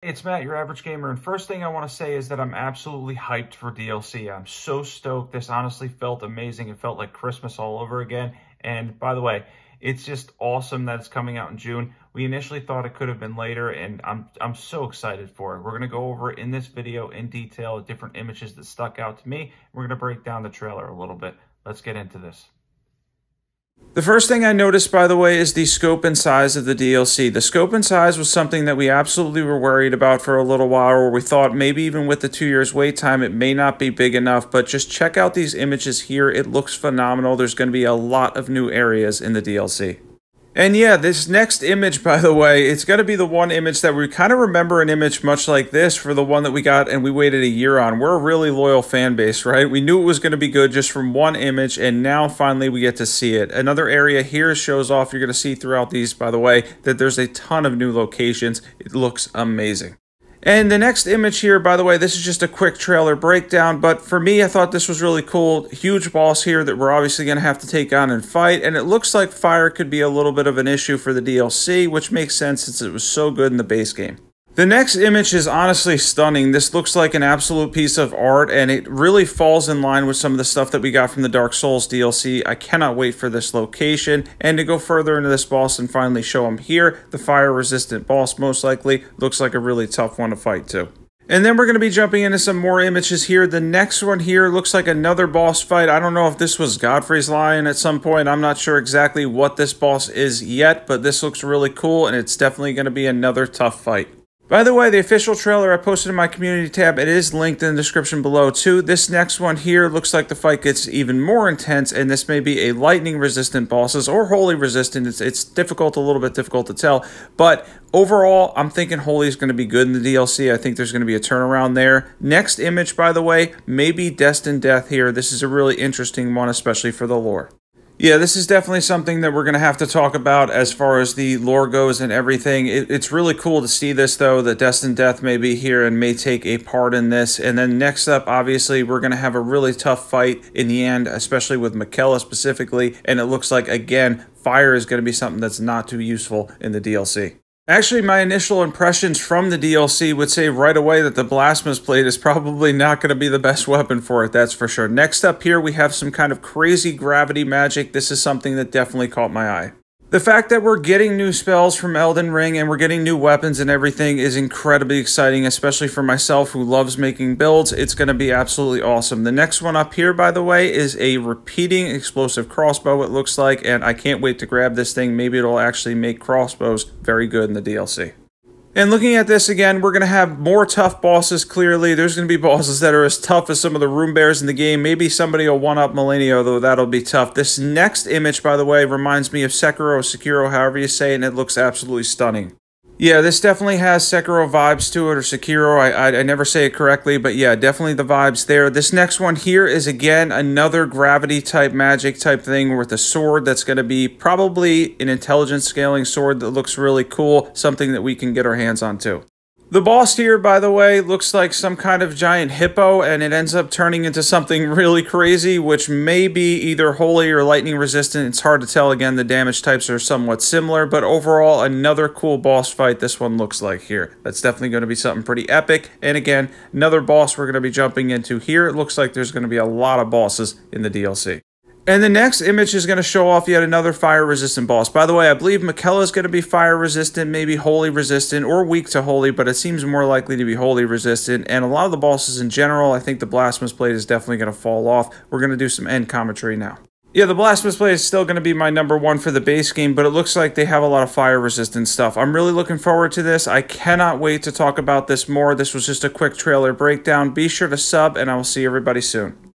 It's Matt, your average gamer, and first thing I want to say is that I'm absolutely hyped for DLC. I'm so stoked. This honestly felt amazing. It felt like Christmas all over again. And by the way, it's just awesome that it's coming out in June. We initially thought it could have been later, and I'm so excited for it. We're going to go over in this video in detail different images that stuck out to me. We're going to break down the trailer a little bit. Let's get into this. The first thing I noticed, by the way, is the scope and size of the DLC. The scope and size was something that we absolutely were worried about for a little while, where we thought maybe even with the 2 years wait time, it may not be big enough, but just check out these images here. It looks phenomenal. There's going to be a lot of new areas in the DLC. And yeah, this next image, by the way, it's going to be the one image that we kind of remember an image much like this for the one that we got and we waited a year on. We're a really loyal fan base, right? We knew it was going to be good just from one image, and now finally we get to see it. Another area here shows off, you're going to see throughout these, by the way, that there's a ton of new locations. It looks amazing. And the next image here, by the way, this is just a quick trailer breakdown, but for me, I thought this was really cool. Huge boss here that we're obviously going to have to take on and fight, and it looks like fire could be a little bit of an issue for the DLC, which makes sense since it was so good in the base game. The next image is honestly stunning. This looks like an absolute piece of art, and it really falls in line with some of the stuff that we got from the Dark Souls DLC. I cannot wait for this location, and to go further into this boss and finally show him here. The fire-resistant boss, most likely, looks like a really tough one to fight too. And then we're going to be jumping into some more images here. The next one here looks like another boss fight. I don't know if this was Godfrey's Lion at some point. I'm not sure exactly what this boss is yet, but this looks really cool, and it's definitely going to be another tough fight. By the way, the official trailer I posted in my community tab, it is linked in the description below too. This next one here looks like the fight gets even more intense, and this may be a lightning resistant bosses or holy resistant. It's difficult, a little bit difficult to tell, but overall, I'm thinking holy is going to be good in the DLC. I think there's going to be a turnaround there. Next image, by the way, maybe Destined Death here. This is a really interesting one, especially for the lore. Yeah, this is definitely something that we're going to have to talk about as far as the lore goes and everything. It's really cool to see this, though, that Destined Death may be here and may take a part in this. And then next up, obviously, we're going to have a really tough fight in the end, especially with Miquella specifically. And it looks like, again, fire is going to be something that's not too useful in the DLC. Actually, my initial impressions from the DLC would say right away that the Blasphemous Blade is probably not going to be the best weapon for it, that's for sure. Next up here, we have some kind of crazy gravity magic. This is something that definitely caught my eye. The fact that we're getting new spells from Eldenring and we're getting new weapons and everything is incredibly exciting, especially for myself who loves making builds. It's going to be absolutely awesome. The next one up here, by the way, is a repeating explosive crossbow, it looks like, and I can't wait to grab this thing. Maybe it'll actually make crossbows very good in the DLC. And looking at this again, we're going to have more tough bosses, clearly. There's going to be bosses that are as tough as some of the room bears in the game. Maybe somebody will one-up Millennium, though that'll be tough. This next image, by the way, reminds me of Sekiro, however you say it, and it looks absolutely stunning. Yeah, this definitely has Sekiro vibes to it, or Sekiro. I never say it correctly, but yeah, definitely the vibes there. This next one here is, again, another gravity-type magic type thing with a sword that's going to be probably an intelligence scaling sword that looks really cool, something that we can get our hands on too. The boss here, by the way, looks like some kind of giant hippo, and it ends up turning into something really crazy, which may be either holy or lightning resistant. It's hard to tell. Again, the damage types are somewhat similar, but overall, another cool boss fight this one looks like here. That's definitely going to be something pretty epic. And again, another boss we're going to be jumping into here. It looks like there's going to be a lot of bosses in the DLC. And the next image is going to show off yet another fire-resistant boss. By the way, I believe Miquella is going to be fire-resistant, maybe holy-resistant, or weak to holy, but it seems more likely to be holy-resistant. And a lot of the bosses in general, I think the Blasphemous Blade is definitely going to fall off. We're going to do some end commentary now. Yeah, the Blasphemous Blade is still going to be my #1 for the base game, but it looks like they have a lot of fire-resistant stuff. I'm really looking forward to this. I cannot wait to talk about this more. This was just a quick trailer breakdown. Be sure to sub, and I will see everybody soon.